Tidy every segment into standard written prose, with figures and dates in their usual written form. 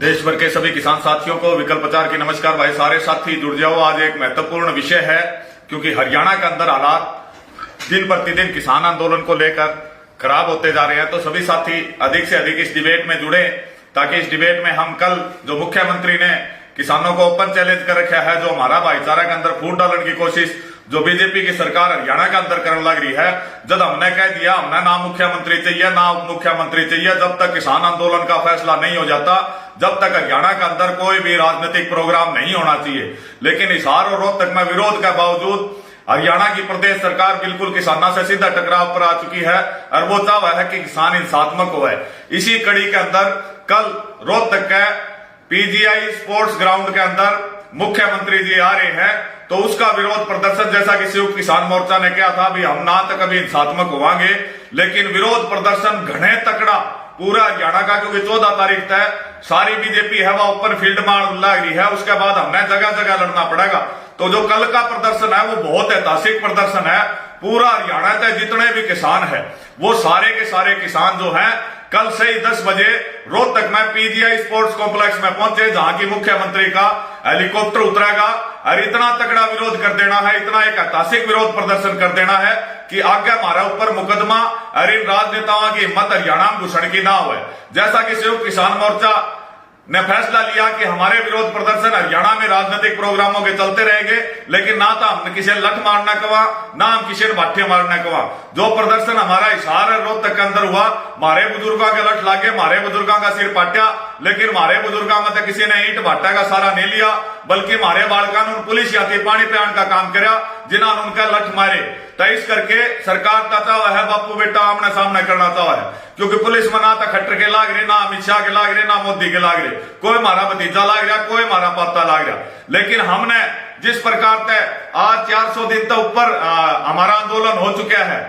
देश भर के सभी किसान साथियों को विकल्प प्रचार की नमस्कार। भाई सारे साथी जुड़ जाओ, आज एक महत्वपूर्ण विषय है क्योंकि हरियाणा के अंदर हालात दिन प्रतिदिन किसान आंदोलन को लेकर खराब होते जा रहे हैं। तो सभी साथी अधिक से अधिक इस डिबेट में जुड़े ताकि इस डिबेट में हम कल जो मुख्यमंत्री ने किसानों को ओपन चैलेंज कर रखा है, जो हमारा भाईचारा के अंदर फूट डालने की कोशिश जो बीजेपी की सरकार हरियाणा के अंदर करने लग रही है, जब हमने कह दिया हमने ना मुख्यमंत्री चाहिए ना उप मुख्यमंत्री चाहिए, जब तक किसान आंदोलन का फैसला नहीं हो जाता, जब तक हरियाणा के अंदर कोई भी राजनीतिक प्रोग्राम नहीं होना चाहिए। लेकिन हिसार और रोहतक में विरोध के बावजूद हरियाणा की प्रदेश सरकार बिल्कुल किसानों से सीधा टकराव पर आ चुकी है और वो चाह है कि किसान हिंसात्मक हो। इसी कड़ी के अंदर कल रोहतक के पीजीआई स्पोर्ट्स ग्राउंड के अंदर मुख्यमंत्री जी आ रहे हैं, तो उसका विरोध प्रदर्शन जैसा कि संयुक्त किसान मोर्चा ने कहा था, भी हम ना तो कभी हिंसात्मक होंगे, लेकिन विरोध प्रदर्शन घने तकड़ा पूरा हरियाणा का, क्योंकि 14 तारीख तक सारी बीजेपी है वह ओपन फील्ड में लग रही है, उसके बाद हमें जगह जगह लड़ना पड़ेगा। तो जो कल का प्रदर्शन है वो बहुत ऐतिहासिक प्रदर्शन है। पूरा हरियाणा के जितने भी किसान है वो सारे के सारे किसान जो हैं कल से ही 10 बजे रोहतक में पीजीआई स्पोर्ट्स कॉम्प्लेक्स में पहुंचे, जहां की मुख्यमंत्री का हेलीकॉप्टर उतरेगा और इतना तगड़ा विरोध कर देना है, इतना एक ऐतिहासिक विरोध प्रदर्शन कर देना है कि आगे हमारे ऊपर मुकदमा और इन राजनेताओं की हिम्मत हरियाणा में घुसने की ना हो। जैसा कि संयुक्त किसान मोर्चा ने फैसला लिया कि हमारे विरोध प्रदर्शन हरियाणा में राजनीतिक प्रोग्रामों के चलते रहेंगे, लेकिन ना तो हम किसी लठ मारना कवा ना हम किसी भाठे मारना कवा। जो प्रदर्शन हमारा हिसार रोहतक के अंदर हुआ, हमारे बुजुर्गों के लठ लागे, हमारे बुजुर्गों का सिर पाटिया, लेकिन हमारे बुजुर्गों में तो किसी ने ईंट भाटा का सारा नहीं लिया, बल्कि हमारे बालका ने पुलिस या पानी पियान का काम कराया, जिन्होंने उनका लठ मारे। तो इस करके सरकार का चावा है बापू बेटा आमने सामने करना चावा है, क्योंकि पुलिस में ना तो खट्टर के लाग रहे, ना अमित शाह के लाग रहे, ना मोदी के लाग रहे, कोई हमारा भतीजा लाग रहा, कोई हमारा पाता लाग रहा। लेकिन हमने जिस प्रकार से आज 400 दिन तक ऊपर हमारा आंदोलन हो चुका है,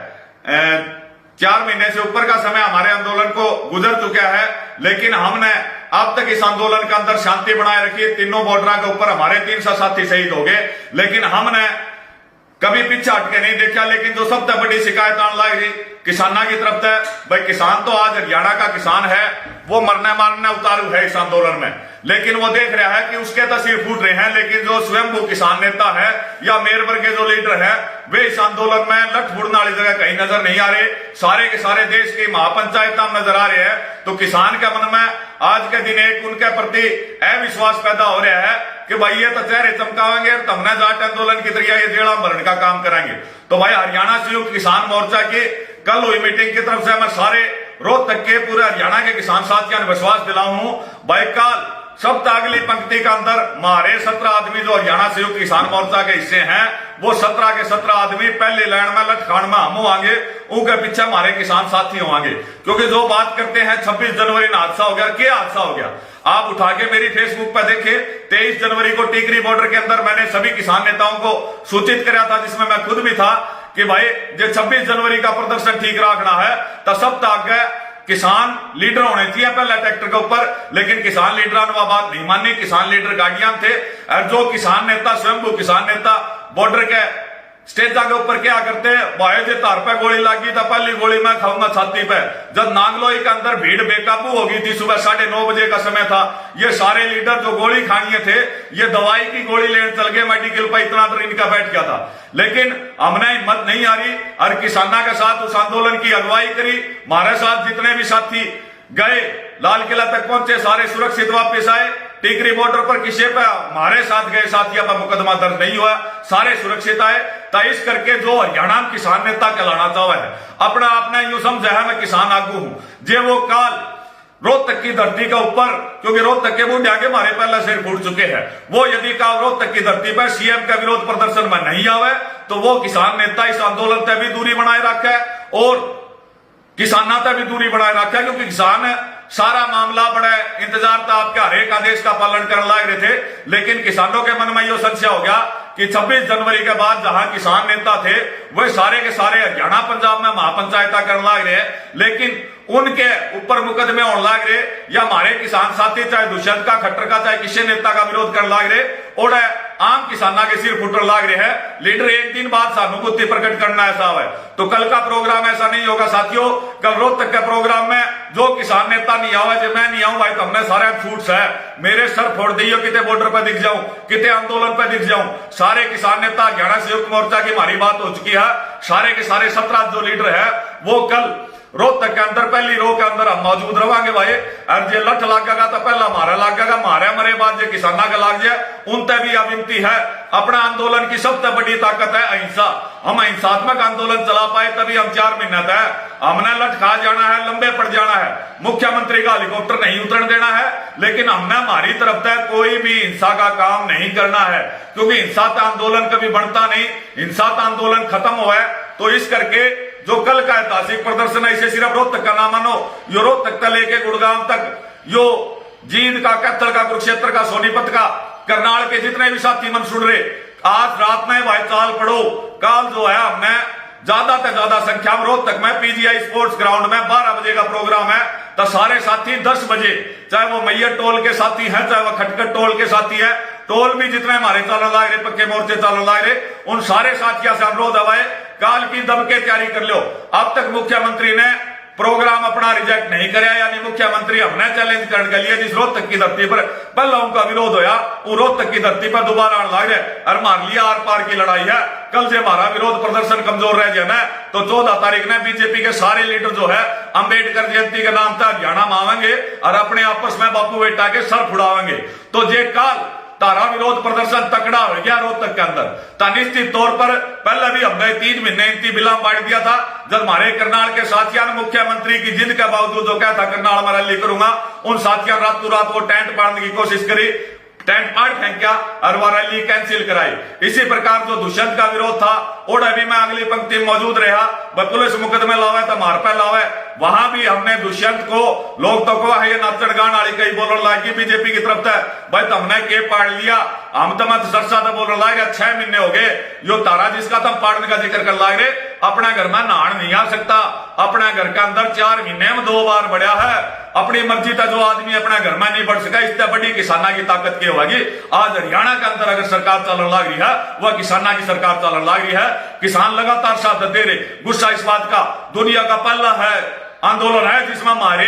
4 महीने से ऊपर का समय हमारे आंदोलन को गुजर चुका है, लेकिन हमने अब तक इस आंदोलन के अंदर शांति बनाए रखी है। तीनों बॉर्डर के ऊपर हमारे 300 साथी शहीद हो गए, लेकिन हमने कभी पीछे हट के नहीं देखा। लेकिन जो सबसे बड़ी शिकायत आने लग रही किसानों की तरफ से, भाई किसान तो आज हरियाणा का किसान है, वो मरने मारने उतारू है इस आंदोलन में, लेकिन वो देख रहा है कि उसके तो सिर फूट रहे हैं, लेकिन जो स्वयं किसान नेता है या मेरवर के जो लीडर है वे इस आंदोलन में लठ फुड़ने वाली जगह कहीं नजर नहीं आ रहे। सारे के सारे देश की महापंचायत नजर आ रहे हैं। तो किसान के मन में आज के दिन एक उनके प्रति अविश्वास पैदा हो रहा है कि भाई ये तो चेहरे चमकावेंगे, तमने जाट आंदोलन की तरह ये जेड़ा भरण का काम करेंगे। तो भाई हरियाणा संयुक्त किसान मोर्चा की कल हुई मीटिंग की तरफ से मैं सारे रोहतक के पूरे हरियाणा के किसान साथियों ने विश्वास दिलाऊं हूं, भाई कल सब अगली पंक्ति के अंदर हमारे 17 आदमी जो हरियाणा संयुक्त किसान मोर्चा के हिस्से हैं, वो 17 के 17 आदमी पहली लाइन में लटकान में हम होंगे, उनके पीछे हमारे किसान साथी होंगे। क्योंकि जो बात करते हैं 26 जनवरी में हादसा हो गया, क्या हादसा हो गया आप उठा के मेरी फेसबुक पर देखे। 23 जनवरी को टीकरी बॉर्डर के अंदर मैंने सभी किसान नेताओं को सूचित कराया था, जिसमें मैं खुद भी था, कि भाई जो 26 जनवरी का प्रदर्शन ठीक रखना है तो सब तक किसान लीडर होने चाहिए पहले ट्रैक्टर के ऊपर। लेकिन किसान लीडर ने वह बात नहीं मानी, किसान लीडर गाड़ियां थे और जो किसान नेता स्वयं किसान नेता बॉर्डर के स्टेजा के ऊपर क्या करते हैं, भाई जो तार पे गोली लगी तो पहली गोली मैं खाऊंगा छाती पे। जब नांगलोई के अंदर भीड़ बेकाबू हो गई थी, सुबह 9:30 बजे का समय था, ये सारे लीडर जो गोली खानिए थे ये दवाई की गोली लेने चल गए मेडिकल पर, इतना डर इनका बैठ गया था। लेकिन हमने हिम्मत नहीं हारी और किसानों के साथ उस आंदोलन की अगुवाई करी। हमारे साथ जितने भी साथी गए लाल किला तक पहुंचे, सारे सुरक्षित वापस आए। टीकरी बॉर्डर पर किसी पे हमारे साथ गए साथियों पर मुकदमा दर्ज नहीं हुआ, सारे सुरक्षित आए। तो इस करके जो हरियाणा में किसान नेता कहलाना चाहता है, अपना आपने यूं समझा है मैं किसान आगू हूं, जे वो काल रोहतक की धरती के ऊपर, क्योंकि रोहतक के बूढ़े आगे हमारे पहले सिर फूट चुके हैं, वो यदि का रोहतक की धरती पर सीएम का विरोध प्रदर्शन में नहीं आवे तो वो किसान नेता इस आंदोलन से भी दूरी बनाए रखे और किसानों से भी दूरी बनाए रखे। क्योंकि किसान सारा मामला बड़ा इंतजार था, आपके हर एक आदेश का पालन करने लग रहे थे, लेकिन किसानों के मन में यह संशय हो गया कि 26 जनवरी के बाद जहां किसान नेता थे वह सारे के सारे हरियाणा पंजाब में महापंचायत करने लग रहे हैं, लेकिन उनके ऊपर मुकदमे होने लग रहे, या हमारे किसान साथी चाहे दुष्यंत का खट्टर का चाहे किसी नेता का विरोध करने लग रहे और आम किसानों के सिर फुटने लग रहे हैं। लीडर एक दिन बाद सहानुभूति प्रकट करना ऐसा है, तो कल का प्रोग्राम ऐसा नहीं होगा साथियों। कल रोहतक के प्रोग्राम में जो किसान नेता नहीं आवा जो मैं नहीं आऊं भाई तो हमने सारे छूट है मेरे सर फोड़ दियो कितने बॉर्डर पर दिख जाऊं कितने आंदोलन पर दिख जाऊं। सारे किसान नेता हरियाणा संयुक्त मोर्चा की हमारी बात हो चुकी है। सारे के सारे 17 जो लीडर है वो कल रोहतक के अंदर पहली रो के अंदर हम मौजूद रवांगे भाई। और जे लठ लागेगा तो पहला हमारा लागेगा, मारे मरे बाद जे किसाना का लाग जाए उनते भी अब विनती है। अपना आंदोलन की सबसे बड़ी ताकत है अहिंसा। हम अहिंसात्मक आंदोलन चला पाए तभी हम 4 महीने तक हमने लठ खा जाना है, लंबे पड़ जाना है, मुख्यमंत्री का हेलीकॉप्टर नहीं उतरन देना है, लेकिन हमने हमारी तरफ से कोई भी हिंसा का काम नहीं करना है, क्योंकि हिंसा का आंदोलन कभी बढ़ता नहीं, हिंसा का आंदोलन खत्म हुआ है। तो इस करके जो कल का ऐतिहासिक प्रदर्शन है इसे सिर्फ रोहतक का ना मानो, यो रोहतक से लेके गुड़गांव तक, यो जींद का, कैथल का, कुरुक्षेत्र का, सोनीपत का, करनाल के जितने भी साथी मन सुन रहे, आज रात में भाई चाल पड़ो। कल जो है हमने ज्यादा से ज्यादा संख्या में रोहतक में पीजीआई स्पोर्ट्स ग्राउंड में 12 बजे का प्रोग्राम है, तो सारे साथी 10 बजे, चाहे वो मैयर टोल के साथी है चाहे वो खटखट टोल के साथी है, टोल भी जितने हमारे चालन लाग रहे, पक्के मोर्चे चालन लाग रहे, उन सारे साथियों से अनुरोध है काल की दब के तैयारी कर लो। अब तक मुख्यमंत्री ने प्रोग्राम अपना रिजेक्ट नहीं कराया, यानी मुख्यमंत्री हमने चैलेंज करने के लिए जिस रोहतक की धरती पर पहला उनका विरोध होया वो रोहतक की धरती पर दोबारा लाग रहे और मान लिया आर पार की लड़ाई है। कल से हमारा विरोध प्रदर्शन कमजोर रह जाए ना तो 14 तारीख ने बीजेपी के सारे लीडर जो है अंबेडकर जयंती के नाम पर हरियाणा में आवेंगे और अपने आपस में बापू बेटा के सर फुड़ावेंगे। तो जे काल तारा विरोध प्रदर्शन तकड़ा हो गया रोहतक के अंदर, तो निश्चित तौर पर पहले भी हमने 3 महीने इंती विलंब बांट दिया था। जब हमारे करनाल के साथियों ने मुख्यमंत्री की जिद के बावजूद जो क्या था करनाल में रैली करूंगा, उन साथियों ने रातों रात वो टेंट पाड़ने की कोशिश करी, टेंट पाड़ फेंका और वह रैली कैंसिल कराई। इसी प्रकार जो दुष्यंत का विरोध था ओड़ा भी मैं अगली पंक्ति में मौजूद रहा, पुलिस मुकदमे लावे तो मार पे लावे, वहां भी हमने दुष्यंत को लोग तो को ये नाचड़ गान वाली कई बोलने लगी बीजेपी की तरफ से, भाई तुमने के पाड़ लिया, हम तो मत सरसा तो बोलने लग रहे 6 महीने हो गए, यो तारा जिसका तुम पाड़ने का जिक्र कर लग रहे अपना घर में नहान नहीं आ सकता, अपना घर के अंदर 4 महीने में 2 बार बढ़ा है, अपनी मर्जी का जो आदमी अपना घर में नहीं बढ़ सका, इससे बड़ी किसाना की ताकत की होगी। आज हरियाणा के अंदर अगर सरकार चलन लग रही है वह किसाना की सरकार चलन लग रही है। किसान लगातार साथ दे रहे, गुस्सा इस बात का दुनिया का पहला है आंदोलन है जिसमें हमारे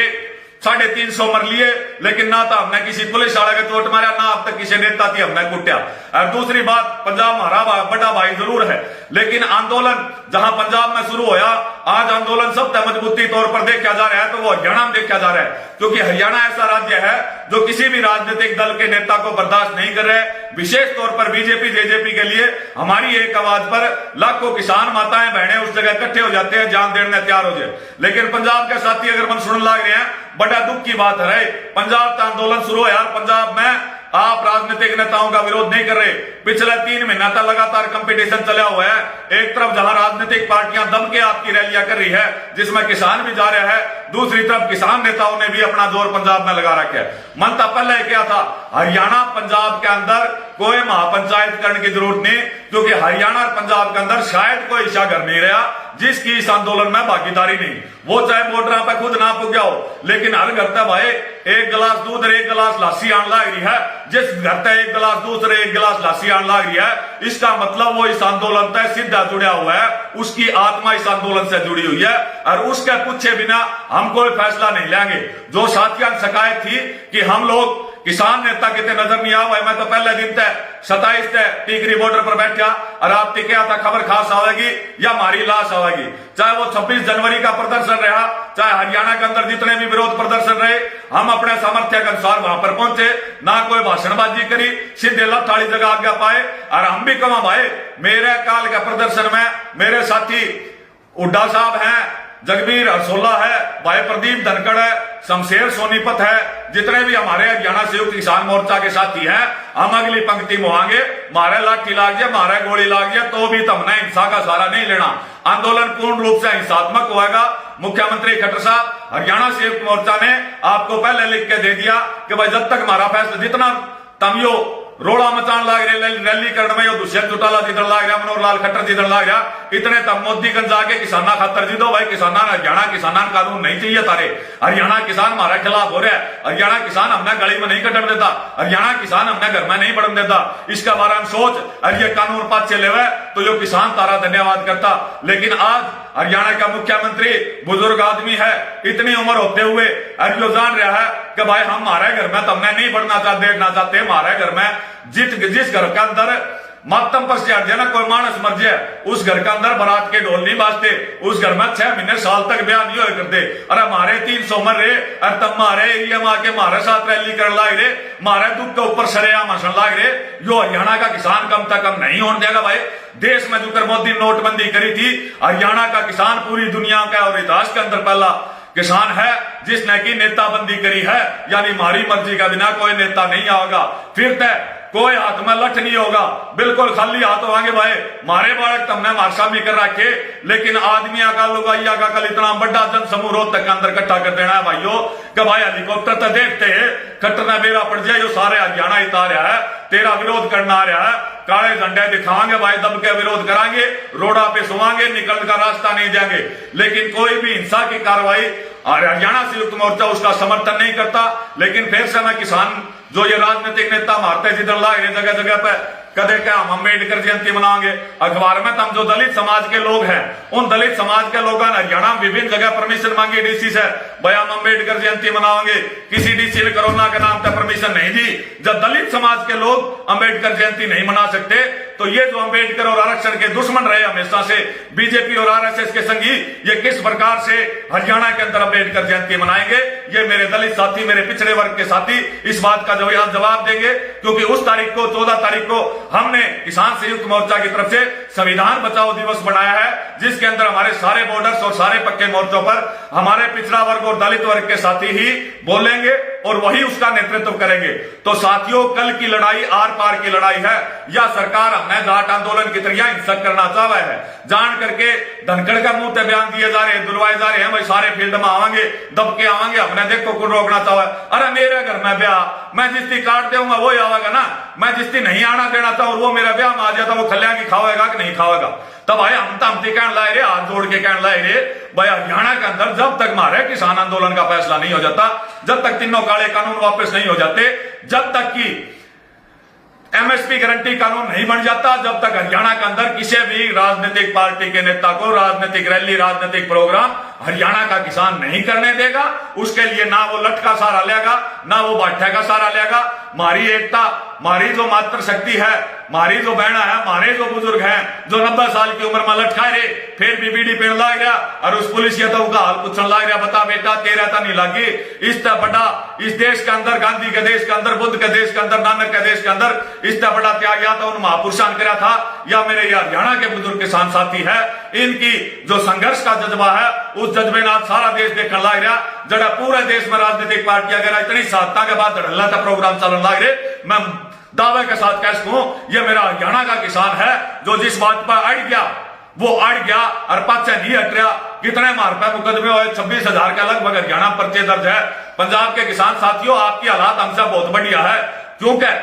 350 मर लिए, लेकिन ना तो हमने किसी पुलिस वाले का चोट मारा ना अब तक किसी नेता की हमने कुटिया। और दूसरी बात, पंजाब हमारा बड़ा भाई जरूर है, लेकिन आंदोलन जहां पंजाब में शुरू होया आज आंदोलन सबसे मजबूती तौर पर देखा जा रहा है तो वो हरियाणा में देखा जा रहा है, क्योंकि हरियाणा ऐसा राज्य है जो किसी भी राजनीतिक दल के नेता को बर्दाश्त नहीं कर रहे। विशेष तौर पर बीजेपी जेजेपी के लिए हमारी एक आवाज पर लाखों किसान माताएं बहनें उस जगह इकट्ठे हो जाते हैं, जान देने तैयार हो जाए। लेकिन पंजाब के साथी अगर मन सुनने लग रहे हैं, बड़ा दुख की बात है, पंजाब का आंदोलन शुरू हो यार, पंजाब में आप राजनीतिक नेताओं का विरोध नहीं कर रहे। पिछले 3 महीना तक लगातार कंपटीशन चला हुआ है, एक तरफ जहां राजनीतिक पार्टियां दम के आपकी रैलियां कर रही है जिसमें किसान भी जा रहे हैं, दूसरी तरफ किसान नेताओं ने भी अपना जोर पंजाब में लगा रखा है। मन तो पहले क्या था, हरियाणा पंजाब के अंदर कोई महापंचायत करने की जरूरत नहीं, क्योंकि हरियाणा और पंजाब के अंदर शायद कोई ऐसा घर नहीं रहा जिसकी इस आंदोलन में भागीदारी नहीं, वो चाहे बॉर्डर पे खुद ना पुग जाओ, लेकिन हर घर तक भाई 1 गिलास दूध और 1 गिलास लासी आने लग रही है। जिस घर तक 1 गिलास दूध और 1 गिलास लासी आने लग रही है, इसका मतलब वो इस आंदोलन तक सीधा जुड़ा हुआ है, उसकी आत्मा इस आंदोलन से जुड़ी हुई है और उसके पूछे बिना हम कोई फैसला नहीं लेंगे। जो साथियों की शिकायत थी कि हम लोग किसान नेता कितने नजर नहीं आवे, मैं तो पहले दिन तक 27 तक टीकरी बॉर्डर पर बैठा और आप क्या था खबर खास आवेगी या हमारी लाश आवेगी। चाहे वो 26 जनवरी का प्रदर्शन रहा, चाहे हरियाणा के अंदर जितने भी विरोध प्रदर्शन रहे, हम अपने सामर्थ्य के अनुसार वहां पर पहुंचे, ना कोई भाषणबाजी करी, सीधे लठ वाली जगह आज्ञा पाए। और हम भी कमा भाई, मेरे काल के प्रदर्शन में मेरे साथी उड्डा साहब हैं, जगबीर हरसोला है, भाई प्रदीप धनखड़ है, शमशेर सोनीपत है, जितने भी हमारे हरियाणा संयुक्त किसान मोर्चा के साथी हैं, हम अगली पंक्ति में आएंगे। मारे लाठी लाग जाए, मारे गोली लाग जाए तो भी तुमने हिंसा का सहारा नहीं लेना। आंदोलन पूर्ण रूप से हिंसात्मक होगा। मुख्यमंत्री खट्टर साहब, हरियाणा संयुक्त मोर्चा ने आपको पहले लिख के दे दिया कि भाई जब तक हमारा फैसला, जितना तमियो रोड़ा मचान लाग रहे रैली करने में, दुष्यंत चौटाला जिधर लाग रहा, मनोहर लाल खट्टर जिधर लाग रहा, इतने तब मोदीगंज जाके किसाना खातर जिदो भाई, किसाना हरियाणा किसाना कानून नहीं चाहिए तारे, हरियाणा किसान हमारे खिलाफ हो रहा है, हरियाणा किसान हमने गली में नहीं कटन देता, हरियाणा किसान हमने घर में नहीं बढ़न देता, इसका बारे में सोच और ये कानून पाछे लेवे तो यो किसान तारा धन्यवाद करता। लेकिन आज हरियाणा का मुख्यमंत्री बुजुर्ग आदमी है, इतनी उम्र होते हुए और यो जान रहा है कि भाई हम हमारे घर में तो हमने नहीं बढ़ना चाहते, देखना चाहते, हमारे घर में जिस घर के अंदर मातम पर से ना कोई मानस मर जाए, उस घर के अंदर बारात के ढोल नहीं बाजते, उस घर में 6 महीने साल तक ब्याह नहीं हो करते। अरे हमारे 300 मर रहे और तब मारे एरिया में आके हमारे साथ रैली कर लाग रहे, हमारे दुख के ऊपर सरेआम हंसन लाग रहे। यो हरियाणा का किसान कम तक कम नहीं होने देगा भाई। देश में जो मोदी नोटबंदी करी थी, हरियाणा का किसान पूरी दुनिया का और इतिहास के अंदर पहला किसान है जिसने की नेताबंदी करी है, यानी हमारी मर्जी का बिना कोई नेता नहीं आएगा, फिर तय कोई हाथ में लठ नहीं होगा, बिल्कुल खाली हाथ होंगे भाई। मारे बालक तुमने मारसामी कर रखे, लेकिन आदमिया का लुगाइया का कल इतना बड़ा जन समूह रोहतक के अंदर इकट्ठा कर देना है भाइयों कि भाई हेलीकॉप्टर तो देखते हैं खतरना बेड़ा पड़ जाए, जो सारे हरियाणा हिता रहा है, तेरा विरोध करना आ रहा है, काले झंडे दिखाएंगे भाई, दब के विरोध कराएंगे, रोडा पे सुवाएंगे, निकल का रास्ता नहीं देंगे। लेकिन कोई भी हिंसा की कार्रवाई हरियाणा संयुक्त मोर्चा उसका समर्थन नहीं करता। लेकिन फिर से मैं किसान जो ये राजनीतिक नेता मारते जिधर लाग रहे जगह जगह पे, कदे क्या हम अम्बेडकर जयंती मनाएंगे, अखबार में तम जो दलित समाज के लोग हैं उन दलित समाज के लोगों ने हरियाणा में विभिन्न जगह परमिशन मांगी डीसी से, भाई हम अम्बेडकर जयंती मनाएंगे, किसी डीसी ने कोरोना के नाम पर परमिशन नहीं दी। जब दलित समाज के लोग अम्बेडकर जयंती नहीं मना सकते, तो ये जो अम्बेडकर और आरक्षण के दुश्मन रहे हमेशा से बीजेपी और आरएसएस के संगी, ये किस प्रकार से हरियाणा के अंदर अम्बेडकर जयंती मनाएंगे, ये मेरे दलित साथी, मेरे पिछड़े वर्ग के साथी इस बात का जवाब देंगे। क्योंकि उस तारीख को 14 तारीख को हमने किसान संयुक्त मोर्चा की तरफ से संविधान बचाओ दिवस बनाया है, जिसके अंदर हमारे सारे बॉर्डर्स और सारे पक्के मोर्चों पर हमारे पिछड़ा वर्ग और दलित वर्ग के साथी ही बोलेंगे और वही उसका नेतृत्व करेंगे। तो साथियों, कल की लड़ाई आर पार की लड़ाई है, या सरकार हमें जाट आंदोलन की तरह हिंसक करना चाह रहा है, जान करके धनखड़ का मुंह पे बयान दिए जा रहे हैं, दुलवाए जा रहे हैं, भाई सारे फील्ड में आवांगे, दब के आवांगे, हमने देखो कौन रोकना चाह रहा है। अरे मेरे घर में ब्याह मैं जिसकी काट दूंगा वही आवेगा ना, मैं जिसकी नहीं आना देना चाहूं वो मेरा ब्याह में आ जाता, वो खलिया की खावेगा कि नहीं खावेगा। तब भाई हम तमती कहने लाए रे, हाथ जोड़ के कहने लाए रे भाई, हरियाणा के अंदर जब तक हमारे किसान आंदोलन का फैसला नहीं हो जाता, जब तक तीनों काले कानून वापस नहीं हो जाते, जब तक की एमएसपी गारंटी कानून नहीं बन जाता, जब तक हरियाणा के अंदर किसी भी राजनीतिक पार्टी के नेता को राजनीतिक रैली, राजनीतिक प्रोग्राम हरियाणा का किसान नहीं करने देगा। उसके लिए ना वो लठ का सहारा लेगा, ना वो बाठ्या का सहारा लेगा। मारी एकता, मारी जो मातृ शक्ति है, मारी जो बहना है, हमारे जो बुजुर्ग हैं जो 90 साल की उम्र में लटकाए रे, फिर भी बीड़ी पीने लाग गया और उस पुलिस ये तो हाल पूछने लाग गया, बता बेटा तेरा तो नहीं लगी। इस तरह बड़ा इस देश के अंदर, गांधी के देश के अंदर, बुद्ध के देश के अंदर, नानक के देश के अंदर इस तरह बड़ा त्याग या तो उन महापुरुषां करा था, या मेरे हरियाणा के बुजुर्ग किसान साथी है, इनकी जो संघर्ष का जज्बा है उस जज्बे ने सारा देश देखने लग रहा। जरा पूरे देश में राजनीतिक पार्टी अगर इतनी साधना के बाद धड़ल्ला का प्रोग्राम चलने लग रहे, मैं दावे के साथ कह सकूं ये मेरा हरियाणा का किसान है जो जिस बात पर अड़ गया वो अड़ गया और पाछे नहीं हट रहा। कितने मार पे मुकदमे हुए, 26,000 का लगभग हरियाणा पर्चे दर्ज है। पंजाब के किसान साथियों, आपकी हालात हमसे बहुत बढ़िया है, क्योंकि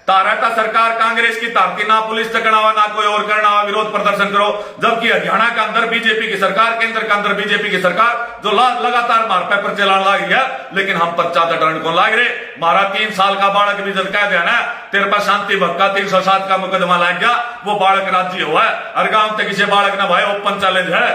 तारता सरकार कांग्रेस की तारती, ना पुलिस तकड़ावा, ना कोई और करना, विरोध प्रदर्शन करो, जबकि हरियाणा के अंदर बीजेपी की सरकार, केंद्र के अंदर बीजेपी की सरकार जो लगातार मार पेपर चलाने लगी है, लेकिन हम पर्चा दंड को लाग रहे। मारा 3 साल का बालक भी जब कह देना तेरे पास शांति भक्त का 307 का मुकदमा लग गया, वो बालक राज्य हुआ है, हर गांव तक किसी बालक ना भाई ओपन चैलेंज है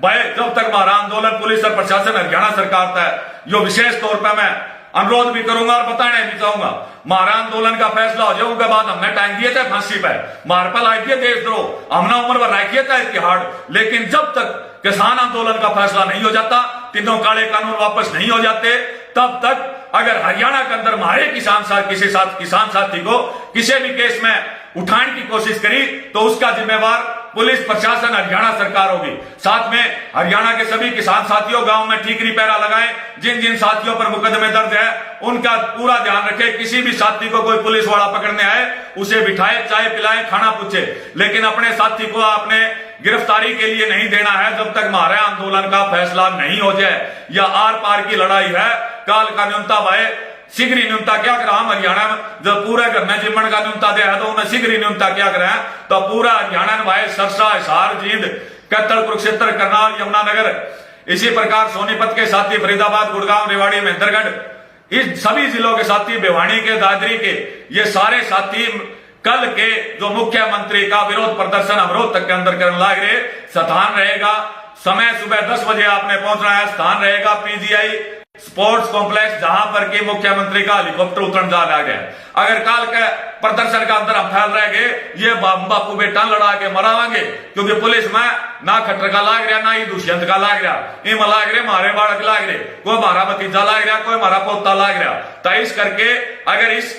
भाई। जब तक हमारा आंदोलन पुलिस और प्रशासन हरियाणा सरकार था, जो विशेष तौर पर मैं अनुरोध भी करूंगा और बताने भी चाहूंगा, हमारा आंदोलन का फैसला हो जाए उसके बाद हमने टांग दिए थे फांसी पे, मार पर लाई दिए देशद्रोह, हमने उम्र भर रखिए था इतिहाड़। लेकिन जब तक किसान आंदोलन का फैसला नहीं हो जाता, तीनों काले कानून वापस नहीं हो जाते, तब तक अगर हरियाणा के अंदर हमारे किसान साथी को किसी भी केस में उठाने की कोशिश करी तो उसका जिम्मेवार पुलिस प्रशासन हरियाणा सरकार होगी। साथ में हरियाणा के सभी किसान साथियों गांव में ठीकरी पहरा लगाएं, जिन जिन साथियों पर मुकदमे दर्ज है उनका पूरा ध्यान रखें। किसी भी साथी को कोई पुलिस वाला पकड़ने आए उसे बिठाए, चाय पिलाए, खाना पूछे, लेकिन अपने साथी को अपने गिरफ्तारी के लिए नहीं देना है जब तक हमारे आंदोलन का फैसला नहीं हो जाए। यह आर पार की लड़ाई है। काल का न्यूनता भाई शीघ्र न्यूनता क्या करा, हम हरियाणा में जब पूरे घर में जिम्मन का न्यूनता दिया है तो उन्हें शीघ्र न्यूनता क्या करा, तो पूरा हरियाणा में भाई सरसा, हिसार, जींद, कत्तल, कुरुक्षेत्र, करनाल, यमुनानगर, इसी प्रकार सोनीपत के साथी फरीदाबाद, गुड़गांव, रेवाड़ी, महेंद्रगढ़, इस सभी जिलों के साथी, भिवानी के, दादरी के, ये सारे साथी कल के जो मुख्यमंत्री का विरोध प्रदर्शन हम रोहतक के अंदर करने लग रहे, स्थान रहेगा समय सुबह 10 बजे आपने पहुंचना है। स्थान रहेगा पीजीआई स्पोर्ट्स कॉम्प्लेक्स, जहां पर कि मुख्यमंत्री का हेलीकॉप्टर उतरने जा रहा है। अगर काल के प्रदर्शन का अंदर हम फैल रहे गए, ये बापू बेटा लड़ा के मरावांगे, क्योंकि पुलिस में ना खट्टर का लाग रहा, ना ही दुष्यंत का लाग रहा, इम लाग रहे मारे बालक लाग रहे, कोई हमारा भतीजा लाग रहा, कोई हमारा पोता लाग रहा। तो इस करके अगर इस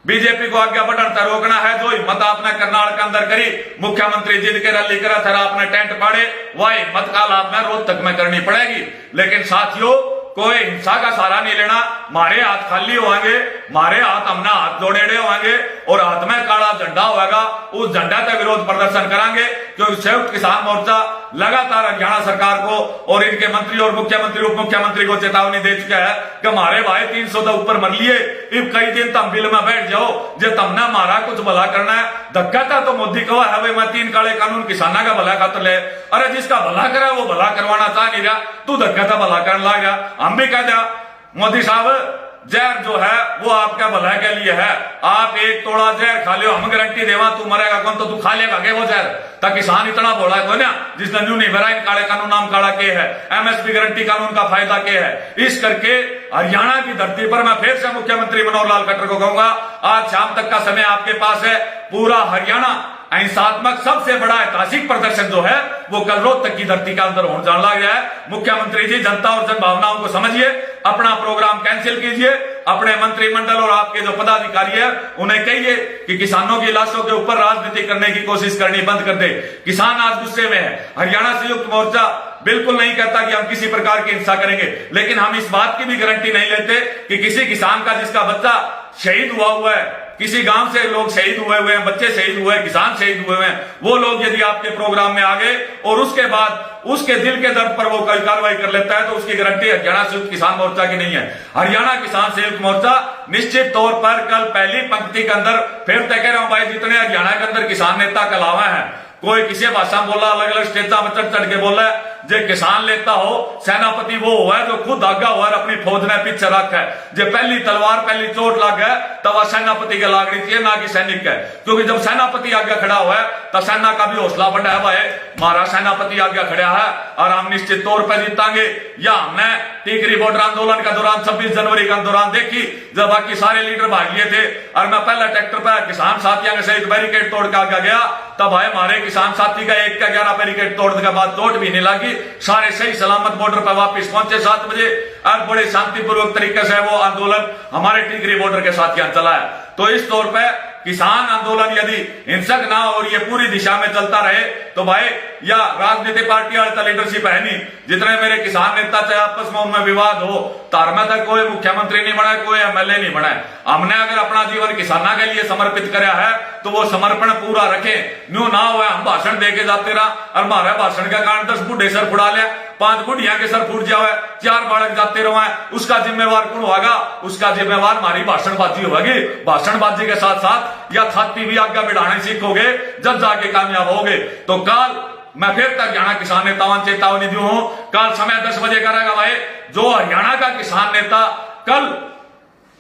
बीजेपी को आगे बढ़ता रोकना है, जो हिम्मत आपने करनाल के अंदर करी, मुख्यमंत्री जिद के रैली करा था, आपने टेंट पाड़े, वह हिम्मत काल आपने रोहतक में करनी पड़ेगी। लेकिन साथियों, कोई हिंसा का सहारा नहीं लेना। मारे हाथ खाली होंगे, मारे हाथ हमने हाथ जोड़ेड़े होंगे और हाथ में काला झंडा होगा, उस झंडा का विरोध प्रदर्शन करेंगे, क्योंकि संयुक्त किसान मोर्चा लगातार हरियाणा सरकार को और इनके मंत्री और मुख्यमंत्री उप मुख्यमंत्री को चेतावनी दे चुका है कि हमारे भाई 300 तो ऊपर मर लिए, इब कई दिन तम बिल में बैठ जाओ, जो तुमने मारा कुछ भला करना है। धक्का था तो मोदी कहा है भाई मैं 3 काले कानून किसाना का भला खातर ले, अरे जिसका भला करा वो भला करवाना चाह नहीं रहा, तू धक्का था भला करने लग रहा। हम भी कह दिया मोदी साहब, जहर जो है वो आपका भला के लिए है, आप 1 तोड़ा जहर खा लियो, हम गारंटी देवा तू मरेगा कौन, तो तू खा लेगा के वो जहर। तो किसान इतना बोला है ना, जिसने न्यू नहीं भरा, इन काले कानून नाम काला के है, एमएसपी गारंटी कानून का फायदा के है। इस करके हरियाणा की धरती पर मैं फिर से मुख्यमंत्री मनोहर लाल खट्टर को कहूंगा, आज शाम तक का समय आपके पास है। पूरा हरियाणा अहिंसात्मक सबसे बड़ा ऐतिहासिक प्रदर्शन जो है वो कल रोहतक की धरती के अंदर होने जाने लग गया है। मुख्यमंत्री जी, जनता और जन भावनाओं को समझिए, अपना प्रोग्राम कैंसिल कीजिए, अपने मंत्रिमंडल और आपके जो पदाधिकारी है उन्हें कहिए कि किसानों की लाशों के ऊपर राजनीति करने की कोशिश करनी बंद कर दे। किसान आज गुस्से में है। हरियाणा संयुक्त मोर्चा बिल्कुल नहीं कहता कि हम किसी प्रकार की हिंसा करेंगे, लेकिन हम इस बात की भी गारंटी नहीं लेते कि किसी किसान का जिसका बच्चा शहीद हुआ है, किसी गांव से लोग शहीद हुए हैं, बच्चे शहीद हुए हैं, किसान शहीद हुए हैं, वो लोग यदि आपके प्रोग्राम में आ गए और उसके बाद उसके दिल के दर्द पर वो कोई कार्रवाई कर लेता है, तो उसकी गारंटी हरियाणा संयुक्त किसान मोर्चा की नहीं है। हरियाणा किसान संयुक्त मोर्चा निश्चित तौर पर कल पहली पंक्ति के अंदर, फिर तय कह रहा हूं भाई, जितने हरियाणा के अंदर किसान नेता कलावा है, कोई किसी भाषा बोला, अलग अलग स्टेजा में चढ़ चढ़ के बोला, जो किसान लेता हो सेनापति वो हुआ है जो खुद आगा हुआ अपनी फौज ने पीछे रखा है, जो पहली तलवार पहली चोट लग है तब वह सेनापति के लाग रही थी, ना कि सैनिक है। क्योंकि जब सेनापति आगे खड़ा हुआ है तब सेना का भी हौसला बढ़ा है, भाई हमारा सेनापति आगे खड़ा है और हम निश्चित तौर पर जीतांगे। या हमने टिकरी बॉर्डर आंदोलन का दौरान 26 जनवरी का दौरान देखी, जब बाकी सारे लीडर भाग लिए थे और मैं पहले ट्रैक्टर पर किसान साथियों के सहित बैरिकेड तोड़ के आगे गया, तब भाई हमारे किसान साथी का 1 का 11 बैरिकेड तोड़ने के बाद चोट भी नहीं लगी, सारे सही सलामत बॉर्डर पर वापस पहुंचे 7 बजे और बड़े शांतिपूर्वक तरीके से वो आंदोलन हमारे टिकरी बॉर्डर के साथियों चला है। तो इस तौर पर किसान आंदोलन यदि हिंसक ना और ये पूरी दिशा में चलता रहे तो भाई, या राजनीतिक पार्टी वाले लीडरशिप है नहीं, जितने मेरे किसान नेता चाहे आपस में उनमें विवाद हो, तारमा तक कोई मुख्यमंत्री नहीं बना, कोई एमएलए नहीं बना। हमने अगर अपना जीवन किसाना के लिए समर्पित कराया है तो वो समर्पण पूरा रखे, न्यू ना हो हम भाषण दे के जाते रहा और हमारे भाषण का कारण 10 बुढ़े सर फुड़ा लिया, 5 बुढ़िया के सर फूट जावे, 4 बालक जाते रहो, उसका जिम्मेवार कौन होगा? उसका जिम्मेवार हमारी भाषणबाजी होगी। भाषणबाजी के साथ साथ या छाती भी आगे बढ़ाने सीखोगे, जब जाके कामयाब होगे। तो कल मैं फिर तक हरियाणा किसान नेताओं चेतावनी दी हूं, कल समय 10 बजे करेगा भाई, जो हरियाणा का किसान नेता कल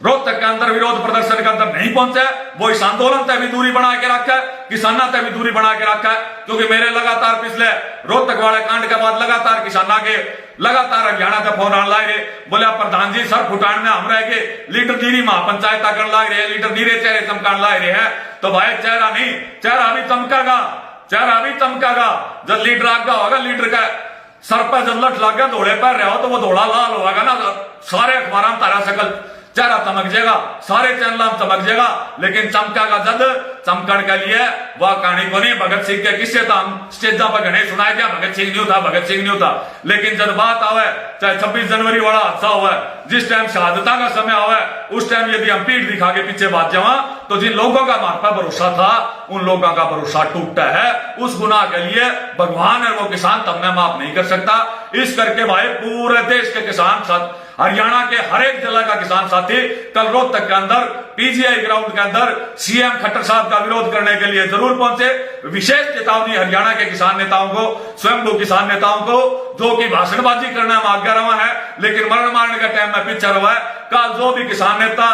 रोहतक के अंदर विरोध प्रदर्शन के अंदर नहीं पहुंचे, वो इस आंदोलन तक भी दूरी बना के रखा है, किसाना तक भी दूरी बना के रखा है। क्योंकि मेरे लगातार पिछले रोहतक वाले कांड के बाद लगातार किसाना के लगातार हरियाणा का फोन आने लगे, बोले प्रधान जी सर फुटान में हम रह गए, लीडर गिरी महापंचायत करने लग रहे हैं, लीडर नीरे चेहरे चमकाने लग रहे हैं। तो भाई चेहरा नहीं, चेहरा भी चमकेगा, चेहरा भी चमकेगा जब लीडर आगा होगा। लीडर का सर पर जब लठ लग गया धोड़े पर रहो तो वो धोड़ा लाल होगा ना, सारे अखबार में तारा सकल चेहरा चमक जाएगा, सारे चैनल में चमक जाएगा, लेकिन चमकेगा जद चमकण के लिए वह कहानी को नहीं। भगत सिंह के किस्से था स्टेजा पर घने सुनाया गया, भगत सिंह नहीं था, भगत सिंह नहीं था, लेकिन जब बात आवे चाहे 26 जनवरी वाला हादसा हुआ, जिस टाइम शहादता का समय हुआ, उस टाइम यदि हम पीठ दिखा के पीछे बात जावा तो जिन लोगों का हमारे पर भरोसा था उन लोगों का भरोसा टूटता है। उस गुनाह के लिए भगवान है वो किसान तब माफ नहीं कर सकता। इस करके भाई पूरे देश के किसान साथ, हरियाणा के हर एक जिला का किसान साथी कल रोहतक के अंदर पीजीआई ग्राउंड के अंदर सीएम खट्टर साहब का विरोध करने के लिए जरूर पहुंचे। विशेष चेतावनी हरियाणा के किसान नेताओं को, स्वयं किसान नेताओं को, जो कि भाषणबाजी करना में आगे रहा है लेकिन मरण मारने का टाइम में पीछे रहा है। कल जो भी किसान नेता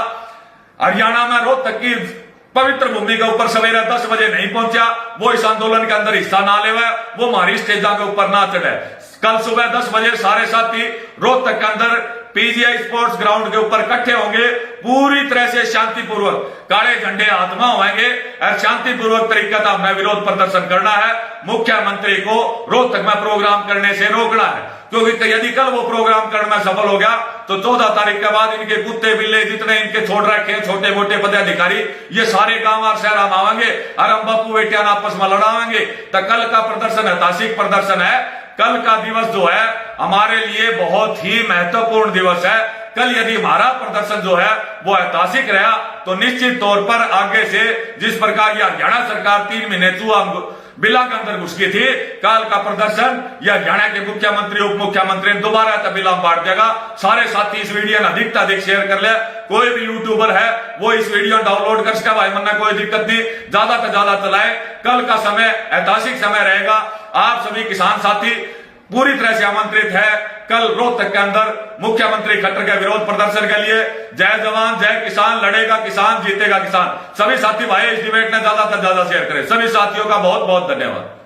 हरियाणा में रोहतक की पवित्र भूमि के ऊपर सवेरे 10 बजे नहीं पहुंचा, वो इस आंदोलन के अंदर हिस्सा ना लेवे, वो हमारी स्टेजा के ऊपर ना चढ़े। कल सुबह 10 बजे सारे साथी रोहतक के अंदर पीजीआई स्पोर्ट्स ग्राउंड के ऊपर इकट्ठे होंगे, पूरी तरह से शांतिपूर्वक काले झंडे हाथ में होंगे और शांतिपूर्वक तरीके का हमें विरोध प्रदर्शन करना है। मुख्यमंत्री को रोहतक में प्रोग्राम करने से रोकना है, क्योंकि यदि कल वो प्रोग्राम करने में सफल हो गया तो 14 तारीख के बाद इनके कुत्ते बिल्ले जितने इनके छोड़ रखे हैं छोटे मोटे पदाधिकारी, ये सारे गांव और शहर हम आवेंगे और हम बापू बेटियां आपस में लड़ावेंगे। तो कल का प्रदर्शन ऐतिहासिक प्रदर्शन है। कल का दिवस जो है हमारे लिए बहुत ही महत्वपूर्ण दिवस है। कल यदि हमारा प्रदर्शन जो है वो ऐतिहासिक रहा तो निश्चित तौर पर आगे से जिस प्रकार यह हरियाणा सरकार 3 महीने चूहा बिला के अंदर घुस गई थी, कल का प्रदर्शन यह हरियाणा के मुख्यमंत्री उप मुख्यमंत्री ने दोबारा तबिला बांट देगा। सारे साथी इस वीडियो ने अधिक से अधिक शेयर कर ले। कोई भी यूट्यूबर है वो इस वीडियो डाउनलोड कर सका, भाई मन्ना कोई दिक्कत नहीं, ज्यादा से ज्यादा चलाए। कल का समय ऐतिहासिक समय रहेगा। आप सभी किसान साथी पूरी तरह से आमंत्रित है कल रोहतक के अंदर मुख्यमंत्री खट्टर के विरोध प्रदर्शन के लिए। जय जवान जय किसान, लड़ेगा किसान जीतेगा किसान। सभी साथी भाई इस डिबेट ने ज्यादा से ज्यादा शेयर करें। सभी साथियों का बहुत बहुत धन्यवाद।